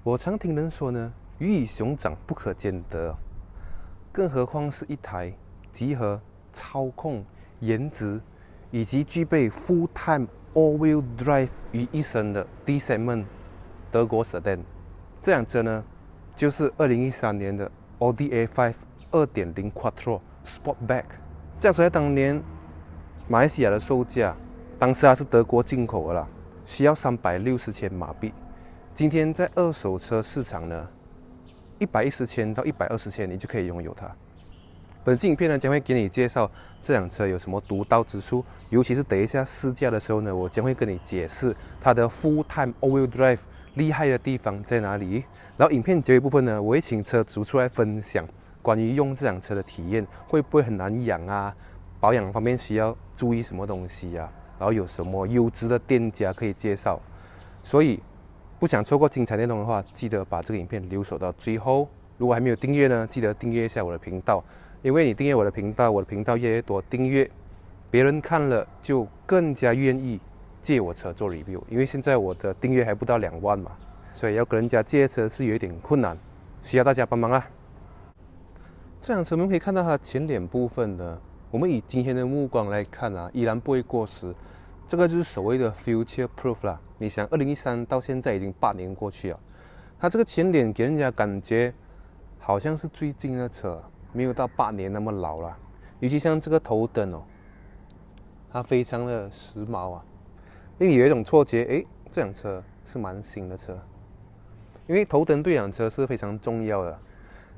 我常听人说呢，鱼与熊掌不可兼得，更何况是一台集合操控、颜值以及具备 full-time all-wheel drive 于一身的 D segment 德国 sedan。这辆车呢，就是2013年的 Audi A5 2.0 Quattro Sportback。这辆车在当年马来西亚的售价，当时还是德国进口的啦，需要360千马币。今天在二手车市场呢，110千到120千你就可以拥有它。本期影片呢将会给你介绍这辆车有什么独到之处，尤其是等一下试驾的时候呢，我将会跟你解释它的 Full-Time All-Wheel Drive 厉害的地方在哪里。然后影片结尾部分呢，我会请车主出来分享关于用这辆车的体验，会不会很难养啊？保养方面需要注意什么东西啊？然后有什么优质的店家可以介绍？所以不想错过精彩内容的话，记得把这个影片留守到最后。如果还没有订阅呢，记得订阅一下我的频道，因为你订阅我的频道越来越多订阅，别人看了就更加愿意借我车做 review。因为现在我的订阅还不到2万嘛，所以要跟人家借车是有一点困难，需要大家帮忙啦。这辆车我们可以看到它前脸部分呢，我们以今天的目光来看啊，依然不会过时。这个就是所谓的 future proof 啦。你想，2013到现在已经8年过去了，它这个前脸给人家感觉好像是最近的车，没有到8年那么老了。尤其像这个头灯哦，它非常的时髦啊，令你有一种错觉，诶，这辆车是蛮新的车。因为头灯对一辆车是非常重要的。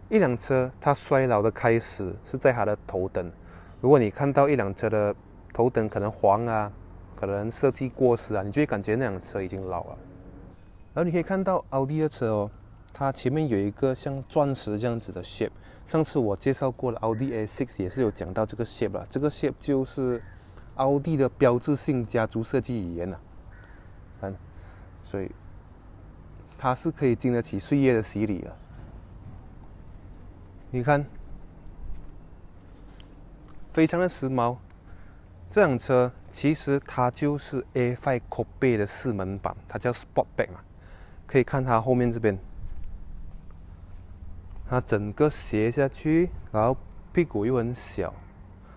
一辆车它衰老的开始是在它的头灯。如果你看到一辆车的头灯可能黄啊，可能设计过时啊，你就会感觉那辆车已经老了。然后你可以看到奥迪的车哦，它前面有一个像钻石这样子的 shape。上次我介绍过了，奥迪 A6 也是有讲到这个 shape 啦。这个 shape 就是奥迪的标志性家族设计语言啦。所以它是可以经得起岁月的洗礼的。你看，非常的时髦。这辆车其实它就是 A5 Coupe 的4门版，它叫 Sportback 嘛。可以看它后面这边，它整个斜下去，然后屁股又很小，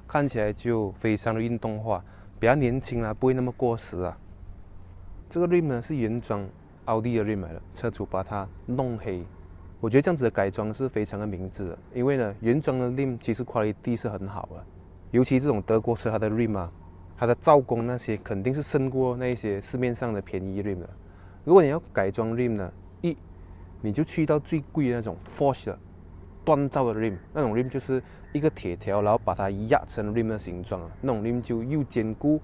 看起来就非常的运动化，比较年轻啦，不会那么过时啊。这个 rim 呢是原装奥迪的 rim 来的，车主把它弄黑。我觉得这样子的改装是非常的明智的，因为呢原装的 rim 其实 quality 是很好的。尤其这种德国车，它的 rim 啊，它的造工那些肯定是胜过那些市面上的便宜 rim 的。如果你要改装 rim 呢，你就去到最贵的那种 Forged 的锻造的 rim， 那种 rim 就是一个铁条，然后把它压成 rim 的形状，那种 rim 就又坚固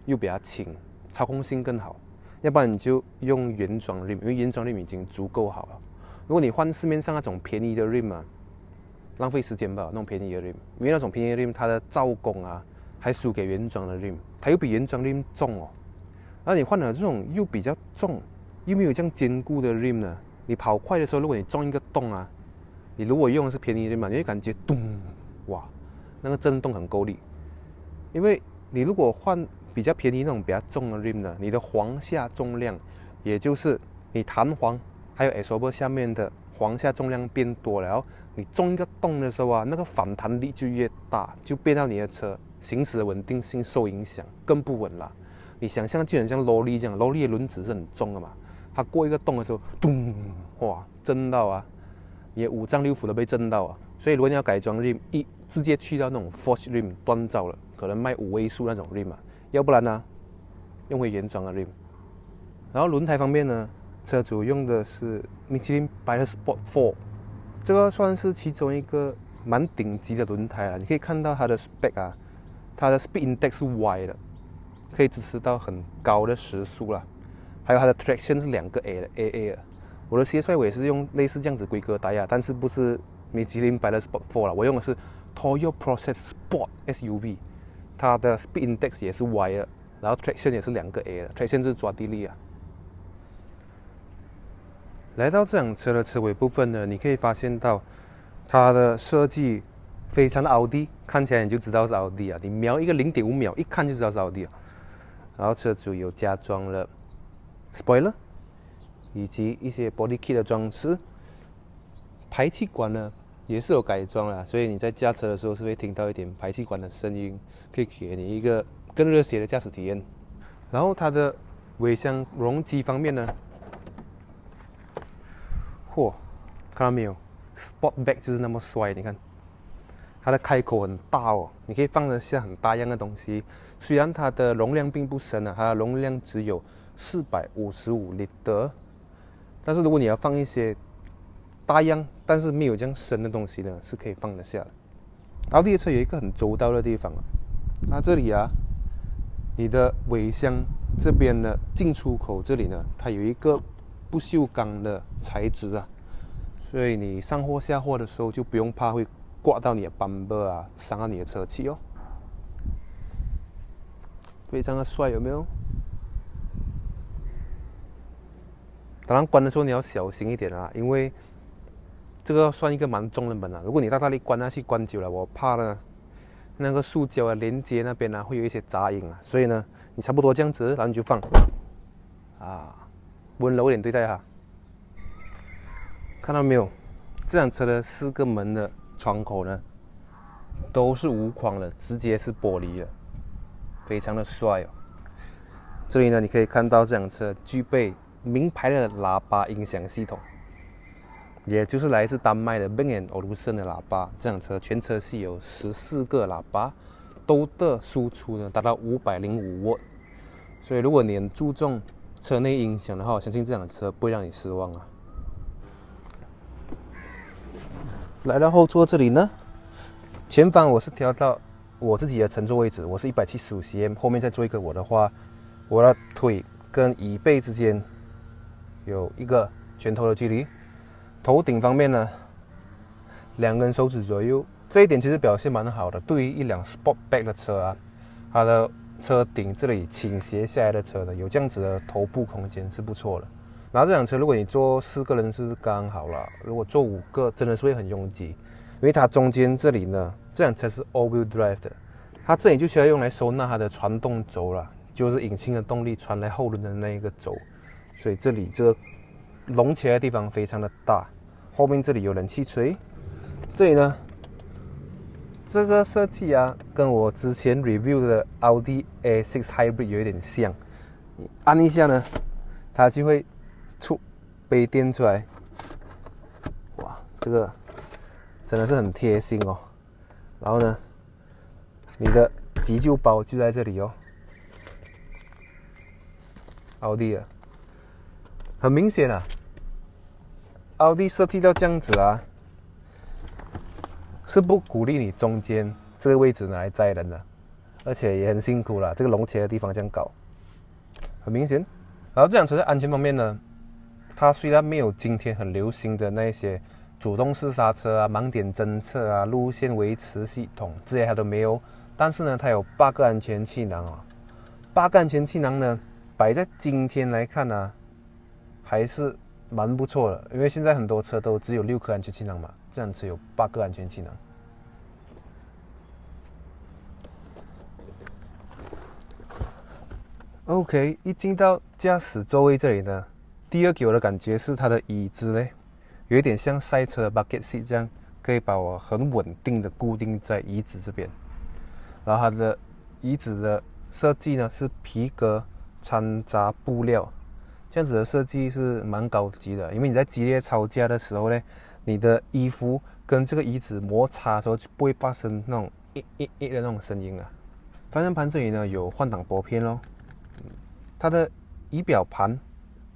又比较轻，操控性更好。要不然你就用原装 rim， 因为原装 rim 已经足够好了。如果你换市面上那种便宜的 rim 啊，浪费时间吧，那种便宜的 rim， 因为那种便宜的 rim 它的造工啊还输给原装的 rim， 它又比原装 rim 重哦。然后你换了这种又比较重又没有这样坚固的 rim 呢，你跑快的时候，如果你撞一个洞啊，你如果用的是便宜的 rim， 你会感觉咚，哇，那个震动很够力。因为你如果换比较便宜那种比较重的 rim 呢，你的簧下重量，也就是你弹簧还有 absorber 下面的簧下重量变多了，然后你中一个洞的时候啊，那个反弹力就越大，就变到你的车行驶的稳定性受影响，更不稳了。你想象就很像萝莉这样，萝莉的轮子是很重的嘛，它过一个洞的时候，咚，哇，震到啊，你的5脏6腑都被震到啊。所以如果你要改装 rim， 直接去到那种 Forged rim 锻造了，可能卖5位数那种 rim 啊，要不然呢，用回原装的 rim。然后轮胎方面呢，车主用的是 Michelin Pilot Sport 4， 这个算是其中一个蛮顶级的轮胎了。你可以看到它的 spec 啊，它的 speed index 是 Y 的，可以支持到很高的时速啦。还有它的 traction 是2个 A 的 AA 的。我的蟋蟀我也是用类似这样子规格带啊，但是不是 Michelin Pilot Sport 4啦，我用的是 Toyo Process Sport SUV， 它的 speed index 也是 Y 的，然后 traction 也是2个 A 的 ，traction 是抓地力啊。来到这辆车的车尾部分呢，你可以发现到它的设计非常的奥迪，看起来你就知道是奥迪啊，你瞄一个0.5秒，一看就知道是奥迪啊。然后车主有加装了 spoiler，以及一些 body kit 的装饰。排气管呢也是有改装啦，所以你在驾车的时候是会听到一点排气管的声音，可以给你一个更热血的驾驶体验。然后它的尾箱容积方面呢，看到没有 ？Sportback 就是那么帅，你看，它的开口很大哦，你可以放得下很大样的东西。虽然它的容量并不深啊，它的容量只有455 L，但是如果你要放一些大样但是没有这样深的东西呢，是可以放得下的。奥迪的车有一个很周到的地方啊，它这里啊，你的尾箱这边的进出口这里呢，它有一个不锈钢的材质啊，所以你上货下货的时候就不用怕会刮到你的 bumper 啊，伤到你的车漆哦。非常的帅，有没有？当然关的时候你要小心一点啊，因为这个算一个蛮重的门啊。如果你大大力关下去，关久了，我怕呢那个塑胶的连接那边会有一些杂音啊。所以呢，你差不多这样子，然后你就放啊，温柔一点对待哈。看到没有？这辆车的4个门的窗口呢，都是无框的，直接是玻璃的，非常的帅哦。这里呢，你可以看到这辆车具备名牌的喇叭音响系统，也就是来自丹麦的 Bang & Olufsen 的喇叭。这辆车全车系有14个喇叭，都的输出呢达到505瓦。所以如果你很注重车内音响的话，我相信这辆车不会让你失望啊。来到后座这里呢，前方我是调到我自己的乘坐位置，我是175cm，后面再坐一个我的话，我的腿跟椅背之间有一个拳头的距离。头顶方面呢，2根手指左右，这一点其实表现蛮好的。对于一辆 Sportback 的车啊，它的车顶这里倾斜下来的车呢，有这样子的头部空间是不错的。然后这辆车如果你坐4个人是刚好了，如果坐5个真的是会很拥挤，因为它中间这里呢，这辆车是 all-wheel drive 的，它这里就需要用来收纳它的传动轴了，就是引擎的动力传来后轮的那一个轴，所以这里这个隆起来的地方非常的大。后面这里有冷气锤，这里呢，这个设计啊，跟我之前 review 的奥迪 A6 Hybrid 有一点像，你按一下呢，它就会出杯垫出来，哇，这个真的是很贴心哦。然后呢，你的急救包就在这里哦。奥迪啊，很明显啊，奥迪设计到这样子啊，是不鼓励你中间这个位置拿来载人的，而且也很辛苦啦，这个隆起的地方这样搞，很明显。然后这辆车在安全方面呢，它虽然没有今天很流行的那些主动式刹车啊、盲点侦测啊、路线维持系统这些它都没有，但是呢，它有8个安全气囊啊。8个安全气囊呢，摆在今天来看呢，还是蛮不错的，因为现在很多车都只有6颗安全气囊嘛，这辆车有8个安全气囊。OK， 一进到驾驶座位这里呢，第二给我的感觉是它的椅子呢，有一点像赛车的 bucket seat 这样，可以把我很稳定的固定在椅子这边。然后它的椅子的设计呢是皮革掺杂布料，这样子的设计是蛮高级的，因为你在激烈吵架的时候呢，你的衣服跟这个椅子摩擦的时候就不会发生那种的那种声音啊。方向盘这里呢有换挡拨片咯，它的仪表盘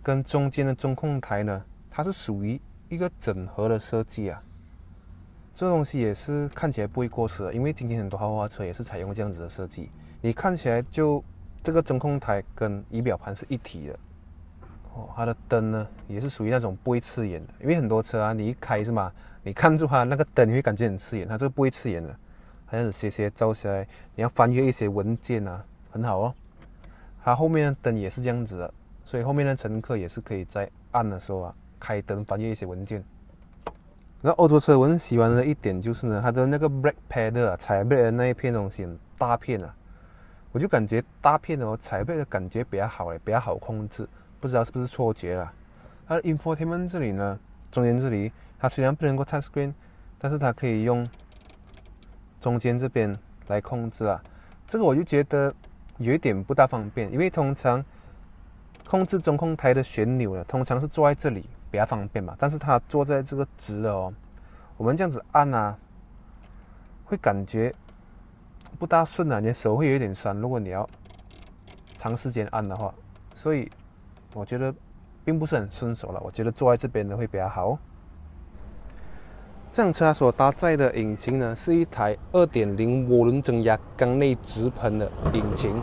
跟中间的中控台呢，它是属于一个整合的设计啊。这东西也是看起来不会过时的，因为今天很多豪华车也是采用这样子的设计，你看起来就这个中控台跟仪表盘是一体的。它的灯呢也是属于那种不会刺眼的，因为很多车啊，你一开是嘛，你看住它那个灯，你会感觉很刺眼，它这个不会刺眼的，好像是斜斜照下来，你要翻阅一些文件啊，很好哦。它后面的灯也是这样子的，所以后面的乘客也是可以在暗的时候啊开灯翻阅一些文件。然后欧洲车我很喜欢的一点就是呢，它的那个 brake pad 啊，踩 brake 的那一片东西很大片啊，我就感觉大片踩 brake 的感觉比较好比较好控制，不知道是不是错觉啦。它的 infotainment 这里呢，中间这里它虽然不能够 touchscreen， 但是它可以用中间这边来控制啊。这个我就觉得有一点不大方便，因为通常控制中控台的旋钮呢，通常是坐在这里比较方便嘛。但是它坐在这个直的哦，我们这样子按啊，会感觉不大顺啊，你的手会有一点酸。如果你要长时间按的话，所以我觉得并不是很顺手了。我觉得坐在这边的会比较好。这辆车它所搭载的引擎呢，是一台 2.0 涡轮增压缸内直喷的引擎，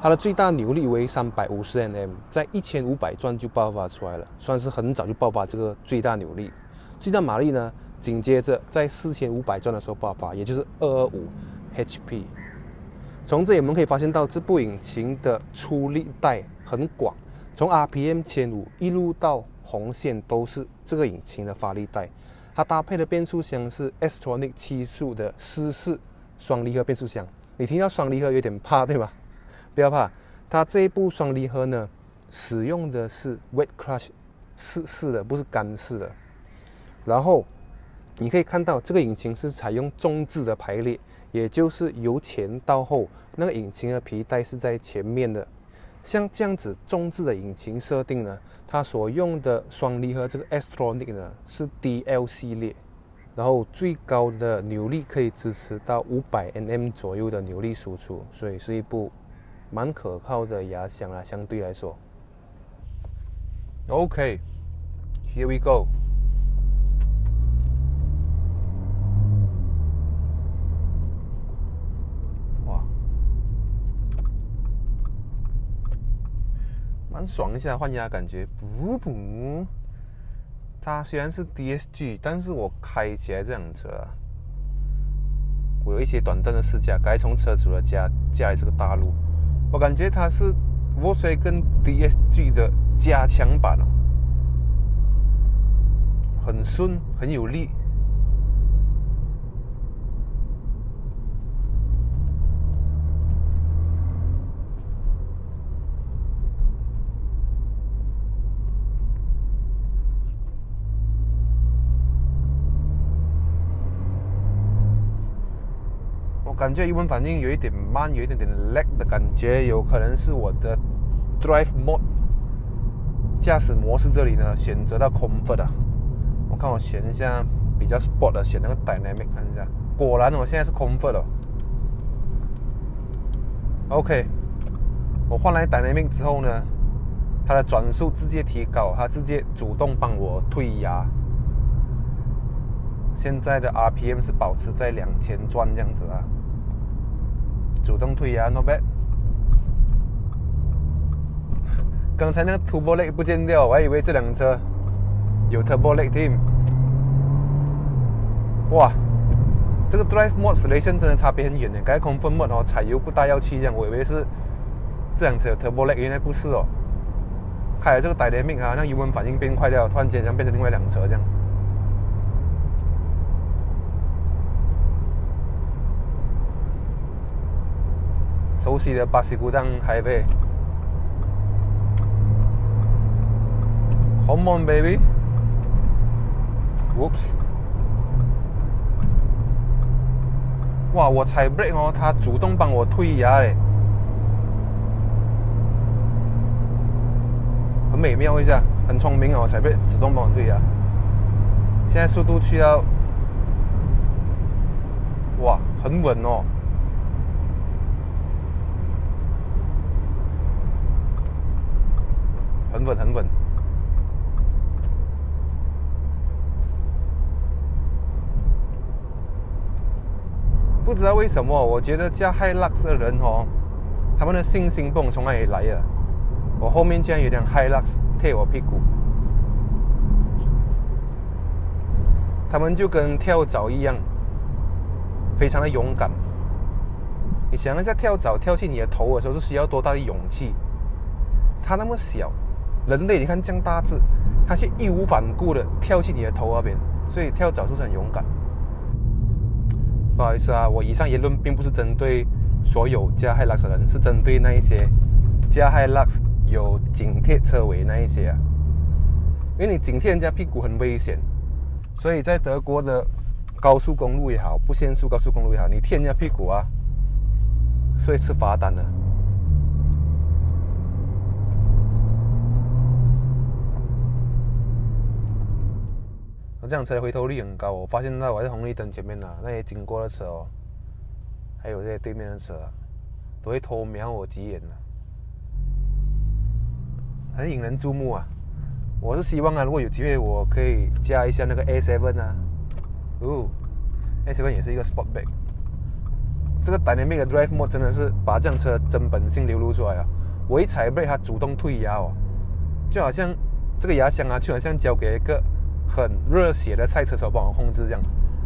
它的最大扭力为350 Nm， 在1500转就爆发出来了，算是很早就爆发这个最大扭力。最大马力呢，紧接着在4500转的时候爆发，也就是225 HP。从这里我们可以发现到，这部引擎的出力带很广，从 RPM 1500一路到红线都是这个引擎的发力带。它搭配的变速箱是 S-Tronic 7速的4双离合变速箱。你听到双离合有点怕，对吧？不要怕，它这一部双离合呢，使用的是 Wet Clutch 式的，不是干式的。然后你可以看到，这个引擎是采用中置的排列，也就是由前到后，那个引擎的皮带是在前面的。像这样子中置的引擎设定呢，它所用的双离合这个 S-Tronic 呢是 DL 系列，然后最高的扭力可以支持到500 Nm 左右的扭力输出，所以是一部蛮可靠的压箱啦，相对来说。OK, here we go. 蛮爽一下换压感觉，不，它虽然是 DSG， 但是我开起来这辆车啊，我有一些短暂的试驾，该从车主的家来这个大陆，我感觉它是 Volkswagen DSG 的加强版哦，很顺，很有力。感觉油门反应有一点慢，有一点点 lag 的感觉，有可能是我的 Drive Mode 驾驶模式这里呢选择到 Comfort 啊。我看我选一下比较 Sport 的，选那个 Dynamic 看一下，果然我现在是 Comfort 了。OK， 我换来 Dynamic 之后呢，它的转速直接提高，它直接主动帮我退压。现在的 RPM 是保持在2000转这样子啊。主动退压 ，not bad。刚才那个 Turbo Lag 不见掉，我还以为这辆车有 Turbo Lag team。哇，这个 Drive Mode Selection 真的差别很远的。刚才 Comfort Mode 哦，踩油不大要气这样，我以为是这辆车有 Turbo Lag， 原来不是哦。开了这个 Dynamic 啊，那油门反应变快掉，突然间像变成另外一辆车这样。熟悉的巴西古当 Highway。Come on, baby. Whoops. 哇，我踩 brake 哦，它主动帮我退压嘞，很美妙一下，很聪明哦，我踩 brake 主动帮我退压。现在速度去到，哇，很稳哦。很稳，很稳。不知道为什么，我觉得驾 Hilux 的人哦，他们的信心不懂从哪里来的。我后面竟然有辆 Hilux 贴我屁股，他们就跟跳蚤一样，非常的勇敢。你想一下，跳蚤跳进你的头的时候是需要多大的勇气？它那么小。人类你看这样大只，它却义无反顾的跳去你的头那边，所以跳蚤就是很勇敢。不好意思啊，我以上言论并不是针对所有加 Hilux 的人，是针对那一些加 Hilux 有紧贴车尾那一些啊。因为你紧贴人家屁股很危险，所以在德国的高速公路也好，不限速高速公路也好，你贴人家屁股啊，是会吃罚单的。这辆车的回头率很高，我发现到我在红绿灯前面那些经过的车还有这些对面的车都会偷瞄我几眼很引人注目啊！我是希望如果有机会，我可以加一下那个 A7 A7 也是一个 Sportback。这个 Dynamic Drive Mode 真的是把这辆车真本性流露出来了。我一踩 brake， 它主动退压就好像这个压箱就好像交给一个很热血的赛车手帮我控制这样。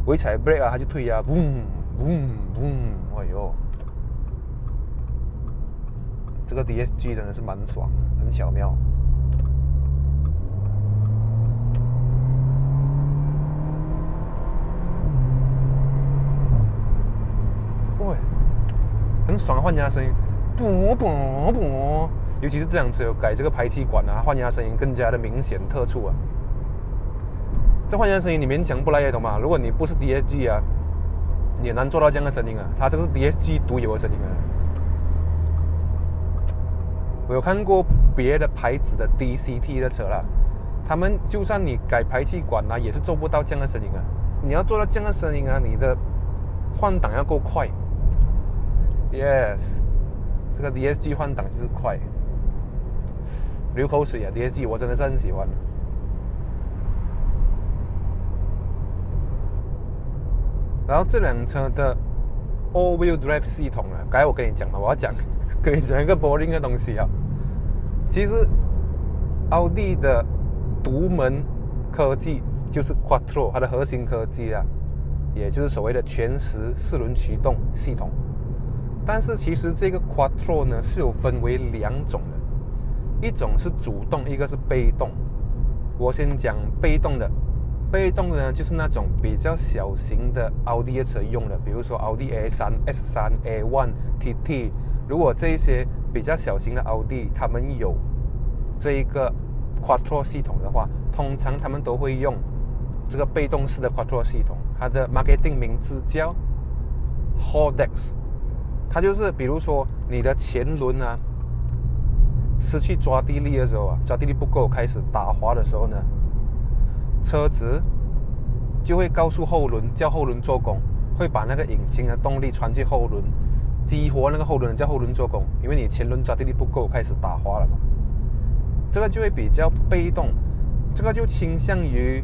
我一踩 brake 它就退压，boom boom boom， 哎呦，这个 DSG 真的是蛮爽的，很巧妙。很爽的换压声音，啵啵啵，尤其是这辆车有改这个排气管换压声音更加的明显特殊这换压声音你勉强不来也懂吗？如果你不是 DSG 你很难做到这样的声音它这个是 DSG 独有的声音我有看过别的牌子的 DCT 的车啦，他们就算你改排气管也是做不到这样的声音你要做到这样的声音你的换挡要够快。Yes， 这个 DSG 换挡就是快，流口水DSG 我真的是很喜欢。然后这辆车的 All-Wheel Drive 系统刚才我跟你讲了，我要跟你讲一个 boring 的东西其实奥迪的独门科技就是 Quattro， 它的核心科技也就是所谓的全时四轮驱动系统。但是其实这个 Quattro 是有分为两种的，一种是主动，一个是被动。我先讲被动的，被动的呢就是那种比较小型的奥迪的车用的，比如说奥迪 A3、S3、A1、TT。如果这一些比较小型的奥迪，他们有这一个 Quattro 系统的话，通常他们都会用这个被动式的 Quattro 系统，它的 marketing 名字叫 Haldex。它就是比如说你的前轮失去抓地力的时候抓地力不够开始打滑的时候呢，车子就会告诉后轮，叫后轮做工，会把那个引擎的动力传去后轮，激活那个后轮，叫后轮做工，因为你前轮抓地力不够开始打滑了嘛。这个就会比较被动，这个就倾向于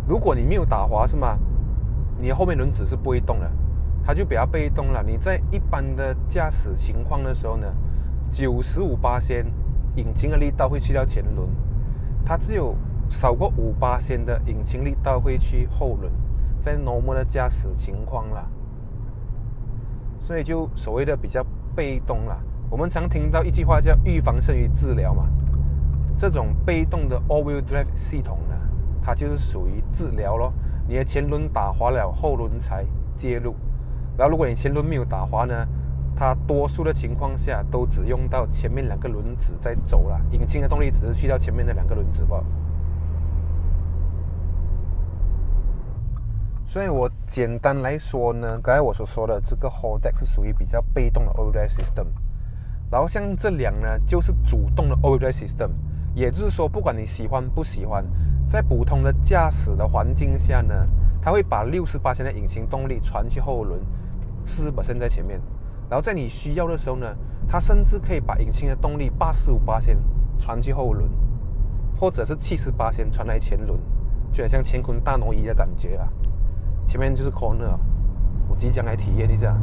如果你没有打滑是吗，你的后面轮子是不会动的，它就比较被动了。你在一般的驾驶情况的时候呢，95%引擎的力道会去到前轮，它只有少过5%的引擎力道会去后轮，在 normal 的驾驶情况啦，所以就所谓的比较被动啦。我们常听到一句话叫预防胜于治疗嘛，这种被动的 all-wheel drive 系统呢，它就是属于治疗咯。你的前轮打滑了，后轮才介入。然后如果你前轮没有打滑呢，它多数的情况下都只用到前面两个轮子在走了，引擎的动力只是去到前面的两个轮子吧。所以我简单来说呢，刚才我所说的这个 Haldex 是属于比较被动的 all-wheel drive system， 然后像这辆呢就是主动的 all-wheel drive system， 也就是说不管你喜欢不喜欢，在普通的驾驶的环境下呢，它会把60% 的引擎动力传去后轮，40% 在前面，然后在你需要的时候呢，它甚至可以把引擎的动力85% 传去后轮，或者是70% 传来前轮，就很像乾坤大挪移的感觉啊。前面就是 corner， 我即将来体验一下。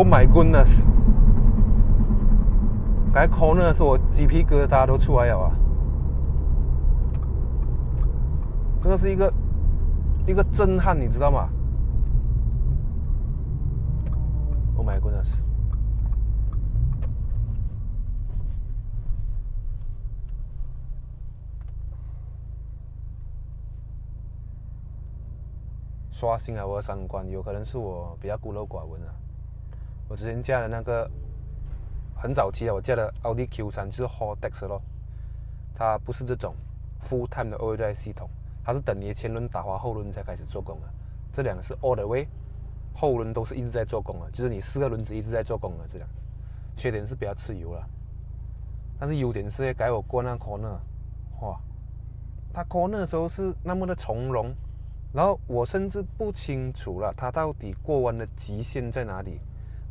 Oh my goodness！ 该 corner 的时候，我鸡皮疙瘩都出来了啊！这个是一个震撼，你知道吗 ？Oh my goodness！ 刷新了我的三观，有可能是我比较孤陋寡闻啊。我之前驾的那个很早期啊，我驾的奥迪 Q3就是 Haldex 咯，它不是这种 full time 的 all-wheel drive 系统，它是等你的前轮打滑后轮才开始做工的。这两个是 all the way， 后轮都是一直在做工的，就是你4个轮子一直在做工的这样。缺点是比较吃油了，但是优点是改我过那 corner， 哇，它 corner 的时候是那么的从容。然后我甚至不清楚了，它到底过弯的极限在哪里。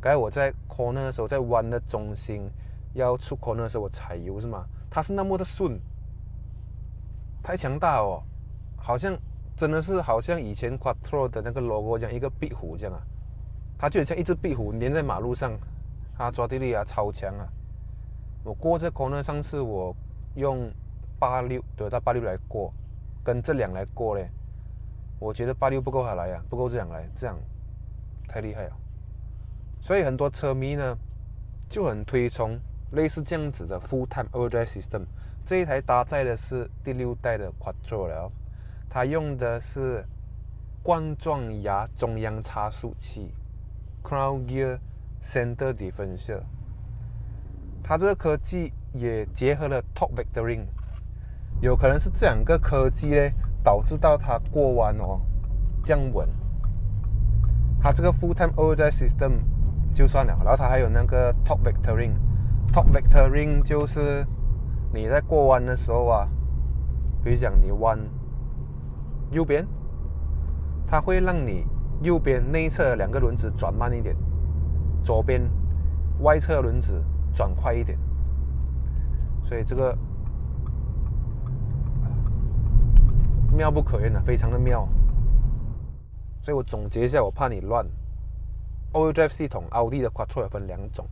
刚才我在 corner 的时候，在弯的中心要出 corner 的时候，我踩油是吗？它是那么的顺，太强大了哦，好像真的是好像以前 Quattro 的那个 logo 这样，一个壁虎这样啊，它就很像一只壁虎粘在马路上，它抓地力啊超强啊。我过这 corner， 上次我用86对到86来过，跟这两来过嘞。我觉得86不够好来啊，不够这样来，这样太厉害了。所以很多车迷呢就很推崇类似这样子的 full-time all-wheel drive system。这一台搭载的是第6代的 Quattro 了，它用的是冠状牙中央差速器 Crown Gear Center Differential。它这个科技也结合了 Torque Vectoring， 有可能是这两个科技呢导致到它过弯哦降稳。它这个 full-time all-wheel drive system 就算了，然后它还有那个 torque vectoring。torque vectoring 就是你在过弯的时候啊，比如讲你弯右边，它会让你右边内侧的2个轮子转慢一点，左边外侧的轮子转快一点。所以这个妙不可言啊，非常的妙。所以我总结一下，我怕你乱。all-wheel drive 系统，奥迪的 Quattro 分2种，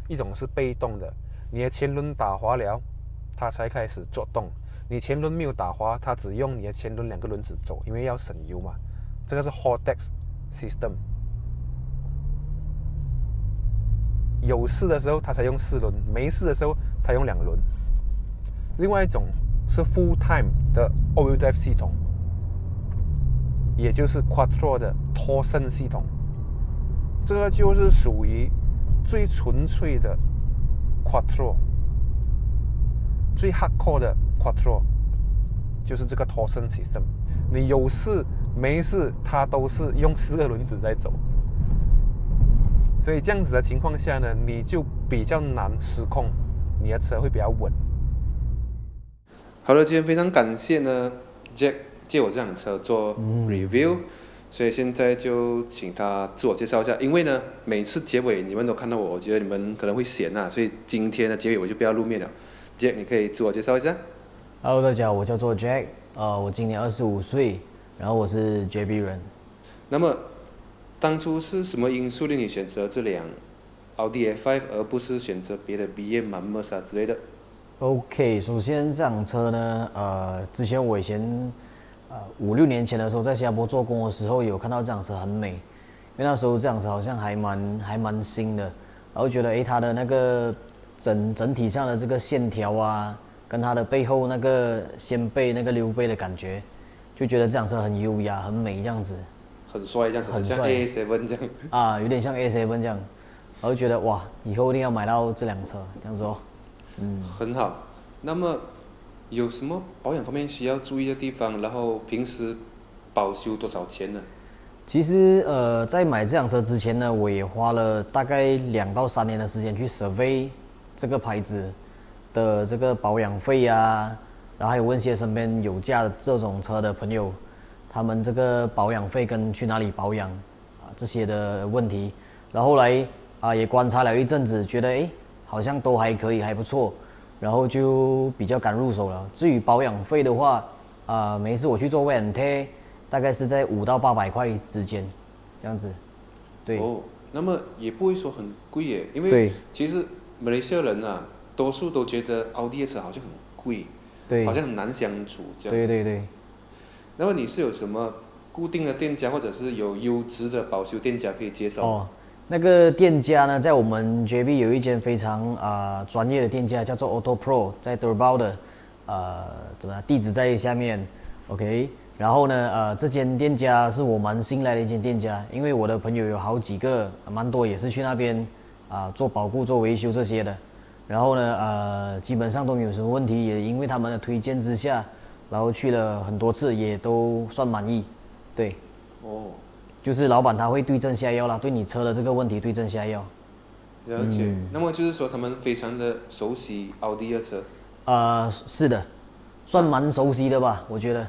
一种是被动的，你的前轮打滑了，它才开始做动；你前轮没有打滑，它只用你的前轮2个轮子走，因为要省油嘛。这个是 Haldex system。有事的时候它才用4轮，没事的时候它用2轮。另外一种是 full time 的 all-wheel drive 系统，也就是 Quattro 的托森系统。这个就是属于最纯粹的 Quattro， 最 hardcore 的 Quattro， 就是这个托森 system。你有事没事，它都是用4个轮子在走。所以这样子的情况下呢，你就比较难失控，你的车会比较稳。好的，今天非常感谢呢 Jack 借我这辆车做 review，所以现在就请他自我介绍一下。因为呢，每次结尾你们都看到我，我觉得你们可能会嫌啊，所以今天的结尾我就不要露面了。Jack， 你可以自我介绍一下。Hello， 大家好，我叫做 Jack， 我今年25岁，然后我是 JB 人。那么，当初是什么因素令你选择这辆奥迪 A5， 而不是选择别的 BM、Merc 之类的？ OK， 首先这辆车呢，之前我以前5、6年前的时候在新加坡做工的时候，有看到这辆车很美，因为那时候这辆车好像还蛮新的，然后觉得它的那个整体上的这个线条啊，跟它的背后那个掀背那个溜背的感觉，就觉得这辆车很优雅很美这样子，很帅这样子，很像 A7 这样啊，有点像 A7 这样，然后觉得哇，以后一定要买到这辆车这样子哦。很好。那么有什么保养方面需要注意的地方？然后平时保修多少钱呢？其实在买这辆车之前呢，我也花了大概2到3年的时间去 survey 这个牌子的这个保养费啊，然后还有问一些身边有驾这种车的朋友，他们这个保养费跟去哪里保养这些的问题，然后后来也观察了一阵子，觉得好像都还可以，还不错，然后就比较敢入手了。至于保养费的话，每一次我去做 wear and tear，大概是在500到800块之间，这样子。对。哦，那么也不会说很贵耶，因为对其实马来西亚人啊，多数都觉得奥迪的车好像很贵，对好像很难相处这样。对对对。那么你是有什么固定的店家，或者是有优质的保修店家可以介绍？哦，那个店家呢，在我们 JB 有一间非常专业的店家，叫做 Auto Pro，在 Durban 的，怎么样？地址在下面 ，OK。然后呢，这间店家是我蛮信赖的一间店家，因为我的朋友有好几个，蛮多也是去那边做保固、做维修这些的。然后呢，基本上都没有什么问题，也因为他们的推荐之下，然后去了很多次，也都算满意。对，哦，就是老板他会对症下药啦，对你车的这个问题对症下药。了解。那么就是说他们非常的熟悉奥迪的车，是的，算蛮熟悉的吧，我觉得。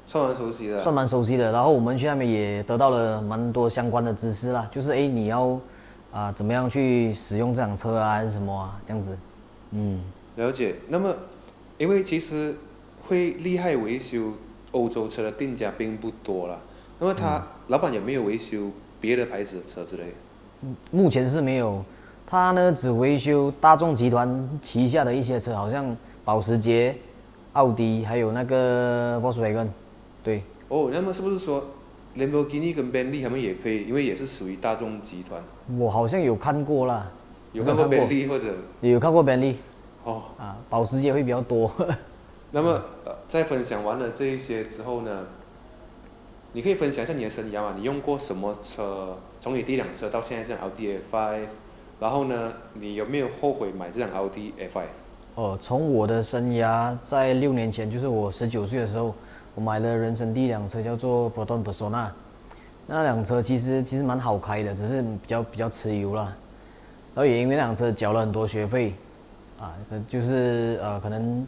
算蛮熟悉的。算蛮熟悉的。然后我们去那边也得到了蛮多相关的知识啦，就是你要怎么样去使用这辆车啊，还是什么啊，这样子。了解。那么，因为其实会厉害维修欧洲车的店家并不多啦。那么老板有没有维修别的牌子的车之类的？目前是没有，他呢只维修大众集团旗下的一些车，好像保时捷、奥迪，还有那个 Volkswagen。对。哦，那么是不是说Lamborghini 跟 Bentley 他们也可以，因为也是属于大众集团？我好像有看过啦。有看过 Bentley 或者？有看过 Bentley。哦。保时捷会比较多。那么在分享完了这一些之后呢，你可以分享一下你的生涯嘛？你用过什么车？从你第一辆车到现在这辆奥迪 A5，然后呢，你有没有后悔买这辆奥迪 A5？从我的生涯在6年前，就是我19岁的时候，我买了人生第一辆车，叫做 Proton Persona。那辆车其实蛮好开的，只是比较吃油啦。然后也因为那辆车缴了很多学费，就是可能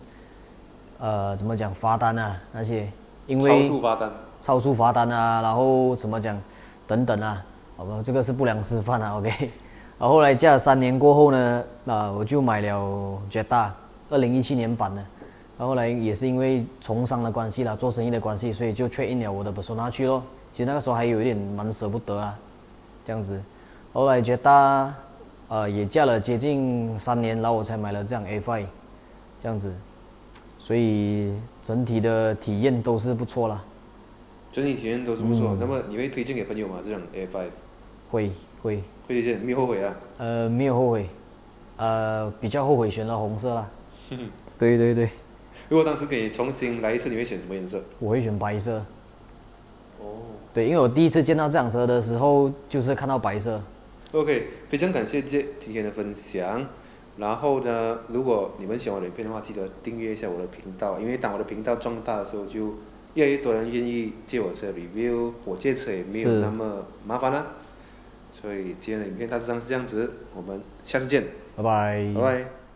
怎么讲罚单啊那些，因为超速罚单啊，然后怎么讲等等啊，好吧，这个是不良示范啊 ，OK。然后后来驾了3年过后呢，我就买了 Jetta，2017年版的。然后后来也是因为从商的关系啦，做生意的关系，所以就trade in了我的 Persona 去咯。其实那个时候还有一点蛮舍不得啊，这样子。后来Jetta也驾了接近3年，然后我才买了这辆 A5，这样子。所以整体的体验都是不错啦。整体体验都是不错。那么你会推荐给朋友吗？这辆 A5？会推荐，没有后悔啊？没有后悔，比较后悔选了红色啦。对对对。如果当时给你重新来一次，你会选什么颜色？我会选白色。哦。对，因为我第一次见到这辆车的时候，就是看到白色。OK， 非常感谢今天的分享。然后呢，如果你们喜欢我的影片的话，记得订阅一下我的频道，因为当我的频道壮大的时候，就越来越多人愿意借我车 review， 我借车也没有那么麻烦了。所以今天的影片大致上是这样子，我们下次见，拜拜。拜拜。